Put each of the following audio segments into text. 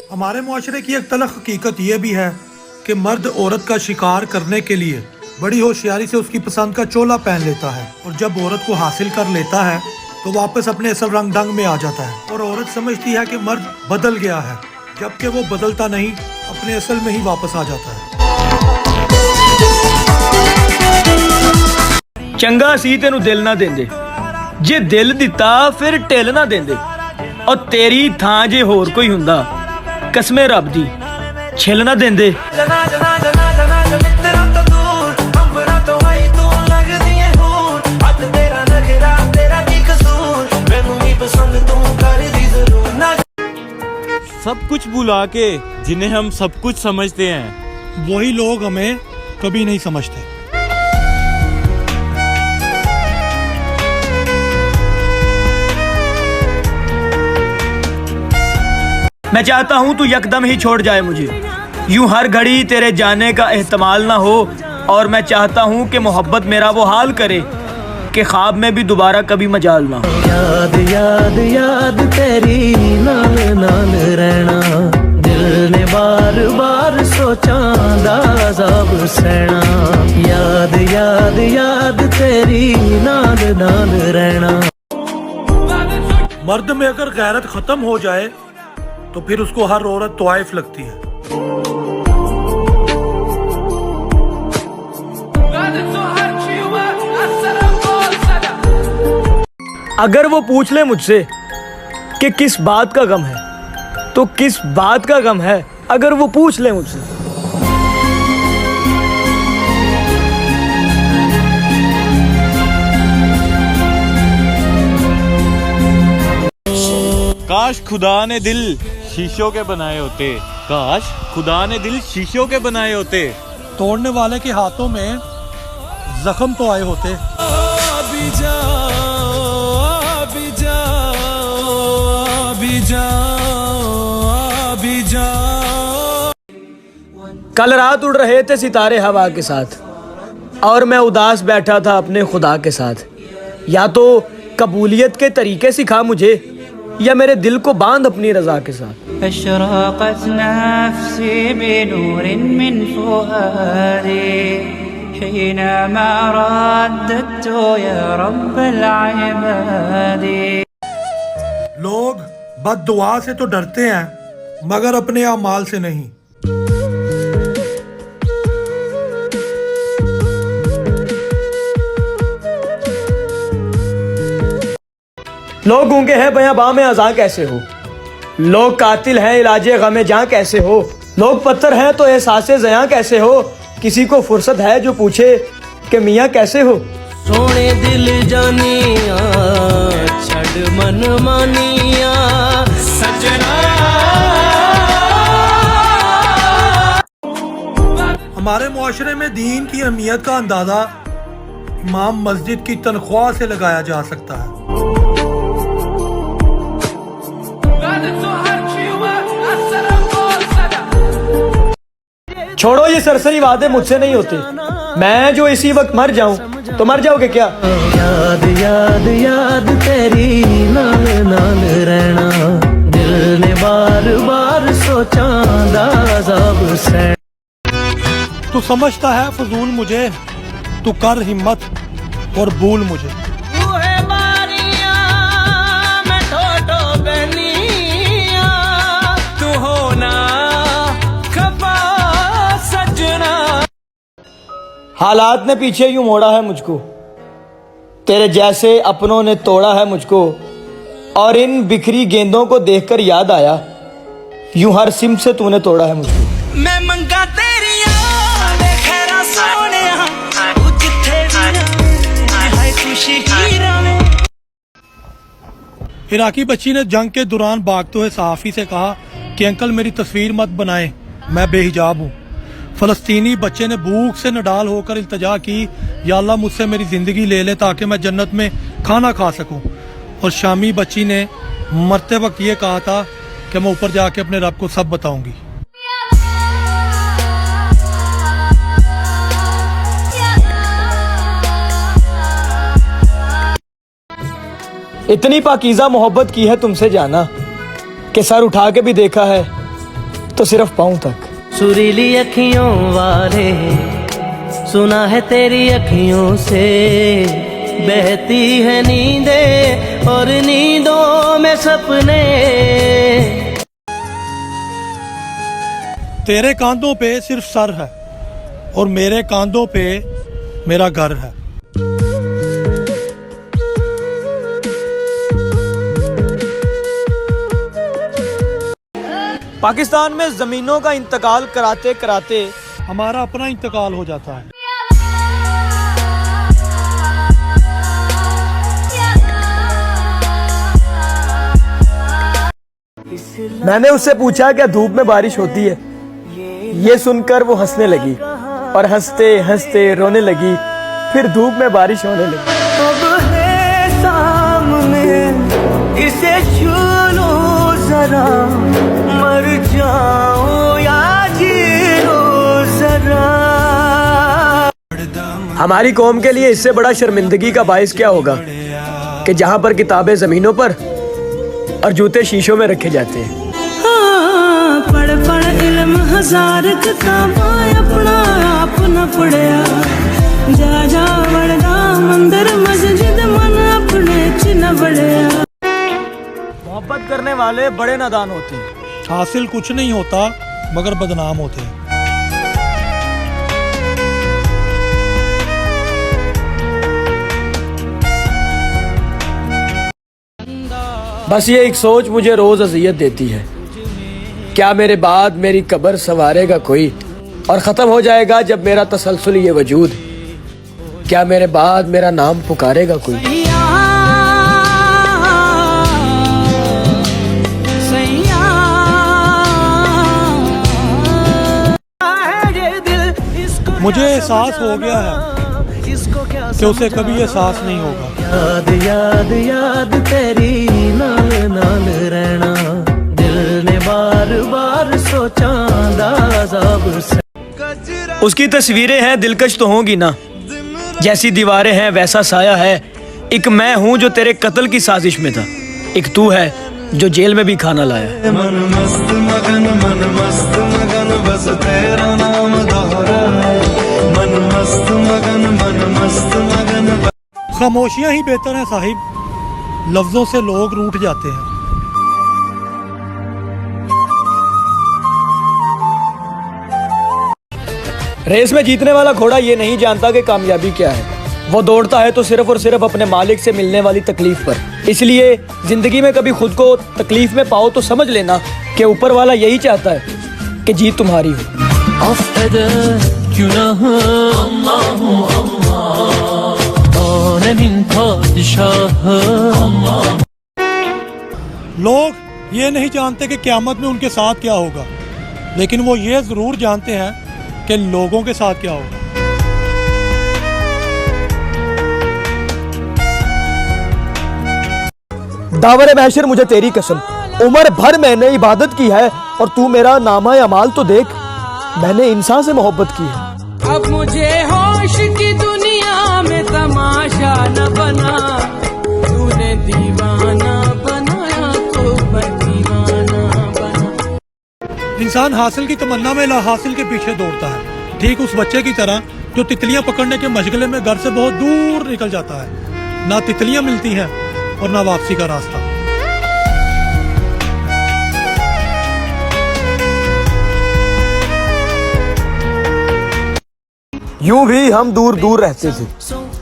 हमारे मुआशरे की एक तलख हकीकत यह भी है कि मर्द औरत का शिकार करने के लिए बड़ी होशियारी से उसकी पसंद का चोला पहन लेता है और जब औरत को हासिल कर लेता है तो वापस अपने असल रंग ढंग में आ जाता है और औरत समझती है कि मर्द बदल गया है, जबकि वो बदलता नहीं, अपने असल में ही वापस आ जाता है। चंगा सी तेनू दिल ना देंदे, जे दिल दिता फिर ढिल ना देंदे, और तेरी थां जे होर कोई हुंदा कसमे रब दी छिल ना देंदे। सब कुछ भुला के जिन्हें हम सब कुछ समझते हैं, वही लोग हमें कभी नहीं समझते। मैं चाहता हूँ तू यकदम ही छोड़ जाए मुझे, यूं हर घड़ी तेरे जाने का एहतमाल ना हो, और मैं चाहता हूँ कि मोहब्बत मेरा वो हाल करे कि ख्वाब में भी दोबारा कभी मजाल ना हो। याद याद याद तेरी नाल नाल रहना, दिल ने बार बार सोचा दाज़ाब सहना। याद याद याद तेरी नाल नाल रहना। मर्द में अगर गैरत खत्म हो जाए तो फिर उसको हर औरत तवाइफ लगती है। अगर वो पूछ ले मुझसे कि किस बात का गम है, तो किस बात का गम है, अगर वो पूछ ले मुझसे। काश खुदा ने दिल शीशों के बनाए होते, काश खुदा ने दिल शीशों के बनाए होते। तोड़ने वाले के हाथों में जख्म तो आए होते। कल रात उड़ रहे थे सितारे हवा के साथ, और मैं उदास बैठा था अपने खुदा के साथ। या तो कबूलियत के तरीके सिखा मुझे, या मेरे दिल को बांध अपनी रजा के साथ। अशरक़त नफ़्सी बिनूर मिन फ़ुआदी, हिनमा रद्दतु या रब्बल इबादी। लोग बद्दुआ से तो डरते हैं, मगर अपने अमाल से नहीं। लोग गूंगे हैं बयां में अज़ां कैसे हो, लोग कातिल हैं इलाजे गमे जां कैसे हो, लोग पत्थर हैं तो एहसासे ज़यां कैसे हो, किसी को फुर्सत है जो पूछे कि मियाँ कैसे हो। सोने दिल जानिया छड़ मन मानिया सजना। हमारे मुआशरे में दीन की अहमियत का अंदाजा इमाम मस्जिद की तनख्वाह से लगाया जा सकता है। छोड़ो ये सरसरी वादे मुझसे नहीं होते, मैं जो इसी वक्त मर जाऊं तो मर जाओगे क्या। याद याद याद तेरी नाल नाल रहना, दिल ने बार बार सोचा दाज़ाब सहना। तू समझता है फजूल मुझे, तू कर हिम्मत और भूल मुझे। हालात ने पीछे यूं मोड़ा है मुझको, तेरे जैसे अपनों ने तोड़ा है मुझको, और इन बिखरी गेंदों को देखकर याद आया यूं हर सिम से तूने तोड़ा है मुझको। मैं मंगा तेरिया दे खैरा सोनिया, तू जिथे भी हाय खुशी ही रहे। इराकी बच्ची ने जंग के दौरान भागते हुए सहाफी से कहा कि अंकल मेरी तस्वीर मत बनाएं, मैं बेहिजाब हूँ। फलस्तीनी बच्चे ने भूख से नडाल होकर इल्तजा की, या अल्लाह मुझसे मेरी ज़िंदगी ले ले ताकि मैं जन्नत में खाना खा सकूं। और शामी बच्ची ने मरते वक्त ये कहा था कि मैं ऊपर जाके अपने रब को सब बताऊंगी। इतनी पाकीज़ा मोहब्बत की है तुमसे जाना कि सर उठा के भी देखा है तो सिर्फ पाँव तक। सुरीली अखियों वाले, सुना है तेरी अखियों से बहती है नींदें और नींदों में सपने। तेरे कांधों पे सिर्फ सर है और मेरे कांधों पे मेरा घर है। पाकिस्तान में ज़मीनों का इंतकाल कराते कराते हमारा अपना इंतकाल हो जाता है। मैंने उससे पूछा क्या धूप में बारिश होती है। ये सुनकर वो हंसने लगी और हंसते हंसते रोने लगी। फिर धूप में बारिश होने लगी। अब है सामने, इसे छू लो जरा, मर जाओ या जी लो जरा। हमारी कौम के लिए इससे बड़ा शर्मिंदगी का बायस क्या होगा कि जहाँ पर किताबें जमीनों पर और जूते शीशों में रखे जाते हैं। हाँ, पढ़ पढ़ इल्म हजार किताबां अपना आप न पढ़िया। जा जा वड़दा मंदिर मस्जिद मन अपने च न बढ़िया। मोहब्बत करने वाले बड़े नादान होते हैं। हासिल कुछ नहीं होता मगर बदनाम होते हैं। बस ये एक सोच मुझे रोज अजियत देती है। क्या मेरे बाद मेरी कब्र संवारेगा कोई और ख़त्म हो जाएगा जब मेरा तसलसल ये वजूद। क्या मेरे बाद मेरा नाम पुकारेगा कोई। मुझे एहसास हो गया है कि उसे कभी एहसास नहीं होगा। याद याद याद तेरी नाल नाल रहना, दिल ने बार बार सोचा दाज़ाब से। उसकी तस्वीरें हैं दिलकश तो होंगी ना, जैसी दीवारें हैं वैसा साया है। एक मैं हूँ जो तेरे कत्ल की साजिश में था, एक तू है जो जेल में भी खाना लाया। मन मस्त मगन बस तेरा नाम दोहरा। मन मस्त मगन खामोशियां ही बेहतर हैं साहिब, लफ्जों से लोग रूठ जाते हैं। रेस में जीतने वाला घोड़ा ये नहीं जानता कि कामयाबी क्या है। वो दौड़ता है तो सिर्फ और सिर्फ अपने मालिक से मिलने वाली तकलीफ पर। इसलिए जिंदगी में कभी खुद को तकलीफ में पाओ तो समझ लेना कि ऊपर वाला यही चाहता है कि जीत तुम्हारी हो। लोग ये नहीं जानते कि क़यामत में उनके साथ क्या होगा, लेकिन वो ये जरूर जानते हैं कि लोगों के साथ क्या होगा। दावरे महशर मुझे तेरी कसम, उम्र भर मैंने इबादत की है और तू मेरा नामा अमाल तो देख, मैंने इंसान से मोहब्बत की है। अब मुझे होश की दुनिया में तमाशा न बना, तूने दीवाना बनाया तो मैं दीवाना बना। इंसान हासिल की तमन्ना में ला हासिल के पीछे दौड़ता है, ठीक उस बच्चे की तरह जो तितलियां पकड़ने के मशगले में घर से बहुत दूर निकल जाता है। ना तितलियां मिलती हैं और ना वापसी का रास्ता। यूं भी हम दूर दूर रहते थे,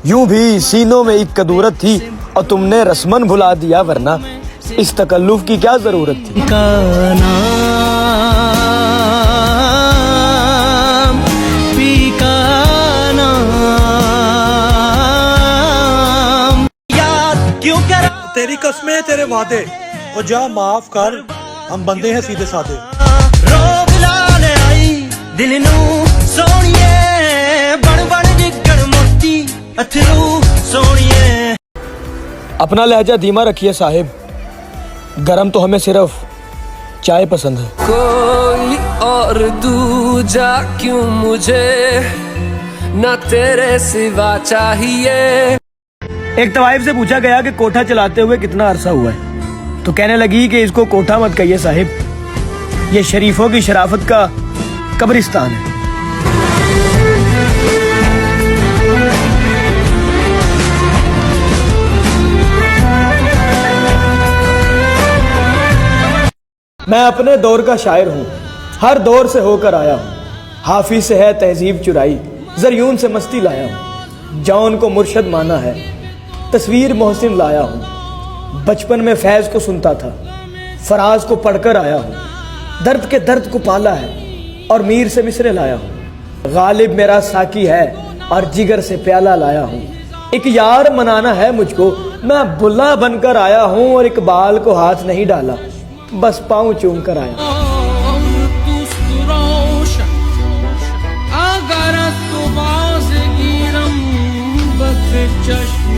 यूं भी सीनों में एक कदूरत थी और तुमने रस्मन भुला दिया, वरना इस तकल्लुफ की क्या जरूरत थी। का नाम पी का नाम याद क्यों कर। तेरी कस्में तेरे वादे और जा माफ कर, हम बंदे हैं सीधे साधे। रोग लाने आई दिल नू सोनिए, बड़ बड़ डिगण मोती अथरू सोनिए। अपना लहजा धीमा रखिए साहिब, गरम तो हमें सिर्फ चाय पसंद है। कोई और दूजा क्यों मुझे न तेरे सिवा चाहिए। एक तवाइफ से पूछा गया कि कोठा चलाते हुए कितना अरसा हुआ है, तो कहने लगी कि इसको कोठा मत कहिए साहिब, ये शरीफों की शराफत का कब्रिस्तान है। मैं अपने दौर का शायर हूँ, हर दौर से होकर आया हूँ। हाफिज से है तहजीब चुराई, जरयून से मस्ती लाया हूँ। जौन को मुर्शद माना है, तस्वीर मोहसिन लाया हूँ। बचपन में फैज़ को सुनता था, फराज को पढ़कर आया हूँ। दर्द के दर्द को पाला है और मीर से मिसरे लाया हूँ। गालिब मेरा साकी है और जिगर से प्याला लाया हूँ। एक यार मनाना है मुझको, मैं बुल्ला बनकर आया हूँ। और इकबाल को हाथ नहीं डाला, बस पाँव चूम कर आया। अगर तो बाज गिरम बद चश्म